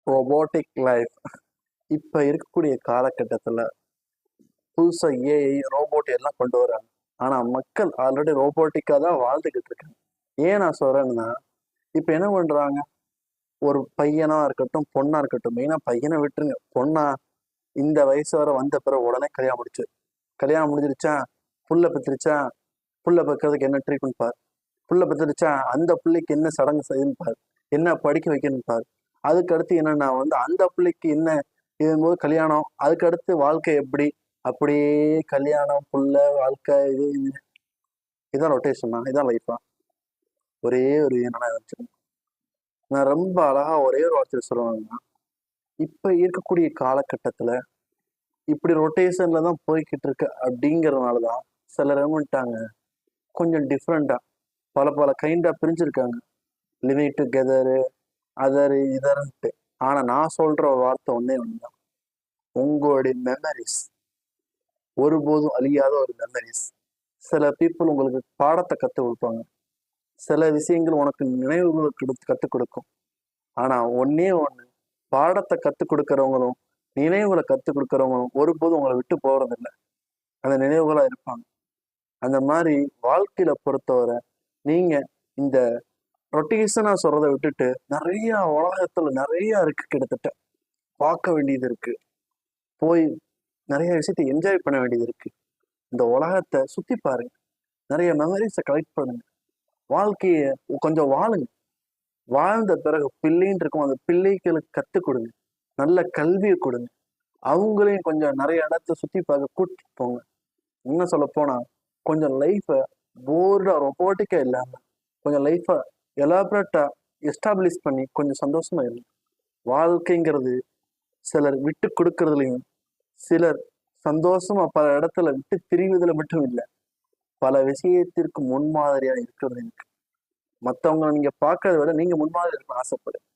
Robotic life இப்ப இருக்கக்கூடிய காலகட்டத்துல புதுசா ஏஐ ரோபோட் எல்லாம் கொண்டு வராங்க. ஆனா மக்கள் ஆல்ரெடி ரோபோட்டிக்கா தான் வாழ்ந்துகிட்டு இருக்காங்க. ஏன் நான் சொல்றேன்னா, இப்ப என்ன பண்றாங்க, ஒரு பையனா இருக்கட்டும் பொண்ணா இருக்கட்டும், மெயினா பையனை விட்டுருங்க. பொண்ணா இந்த வயசு வரை வந்த பிறகு உடனே கல்யாணம் முடிஞ்சிருச்சா, புள்ள பெத்துருச்சா, புள்ள பெக்கிறதுக்கு என்ன ட்ரீட்மெண்ட் பார், புள்ள பெத்துருச்சா அந்த பிள்ளைக்கு என்ன சடங்கு செய்யணும் பார், என்ன படிக்க வைக்கணும் பார், அதுக்கு அடுத்து என்னன்னா அந்த பிள்ளைக்கு என்ன இதும்போது கல்யாணம், அதுக்கு அடுத்து வாழ்க்கை எப்படி, அப்படியே கல்யாணம் புள்ள வாழ்க்கை இதான் ரொட்டேஷன் தான், இதான் லைஃபா. ஒரே ஒரு என்னன்னா வச்சிருக்கேன். நான் ரொம்ப அழகா ஒரே ஒரு வார்த்தையில் சொல்லுவாங்கன்னா, இப்ப இருக்கக்கூடிய காலகட்டத்துல இப்படி ரொட்டேஷன்ல தான் போய்கிட்டு இருக்கு அப்படிங்கறதுனாலதான் சிலர் என்ன பண்ணிட்டாங்க, கொஞ்சம் டிஃப்ரெண்டா பல பல கைண்டா பிரிஞ்சிருக்காங்க. லிவிங் டுகெதரு, அதரு இதருன்ட்டு. ஆனா நான் சொல்ற ஒரு வார்த்தை ஒன்னே ஒண்ணுதான், உங்களுடைய மெமரிஸ் ஒருபோதும் அழியாத ஒரு மெமரிஸ். சில பீப்புள் உங்களுக்கு பாடத்தை கற்றுக் கொடுப்பாங்க, சில விஷயங்கள் உனக்கு நினைவுகளை கற்றுக் கொடுக்கும். ஆனா ஒன்னே ஒண்ணு, பாடத்தை கற்றுக் கொடுக்கறவங்களும் நினைவுகளை கற்றுக் கொடுக்கறவங்களும் ஒருபோதும் உங்களை விட்டு போறதில்லை, அந்த நினைவுகளா இருப்பாங்க. அந்த மாதிரி வாழ்க்கையில பொறுத்தவரை நீங்க இந்த ரொட்டேஷனா சொல்றதை விட்டுட்டு நிறைய உலகத்துல நிறைய இருக்கு, கிட்டத்தட்ட பார்க்க வேண்டியது இருக்கு, போய் நிறைய விஷயத்தை என்ஜாய் பண்ண வேண்டியது இருக்கு. இந்த உலகத்தை சுத்தி பாருங்க, நிறைய மெமரிஸை கலெக்ட் பண்ணுங்க, வாழ்க்கைய கொஞ்சம் வாழுங்க. வாழ்ந்த பிறகு பிள்ளைன்னு இருக்கும், அந்த பிள்ளைகளுக்கு கற்றுக் கொடுங்க, நல்ல கல்வியை கொடுங்க, அவங்களையும் கொஞ்சம் நிறைய இடத்த சுத்தி பார்க்க கூட்டிட்டு போங்க. என்ன சொல்ல போனா, கொஞ்சம் லைஃபை போர்டா ரொபோட்டிக்கா இல்லாம கொஞ்சம் லைஃபை எலாபரேட்டா எஸ்டாப்ளிஷ் பண்ணி கொஞ்சம் சந்தோஷமா இருக்கும். வாழ்க்கைங்கிறது சிலர் விட்டு கொடுக்கறதுலையும், சிலர் சந்தோஷமா பல இடத்துல விட்டு திரிவதில் மட்டும் இல்லை, பல விஷயத்திற்கு முன்மாதிரியா இருக்கிறது இருக்கு. மற்றவங்க நீங்க பார்க்கறத விட நீங்க முன்மாதிரி இருக்க ஆசைப்படுங்க.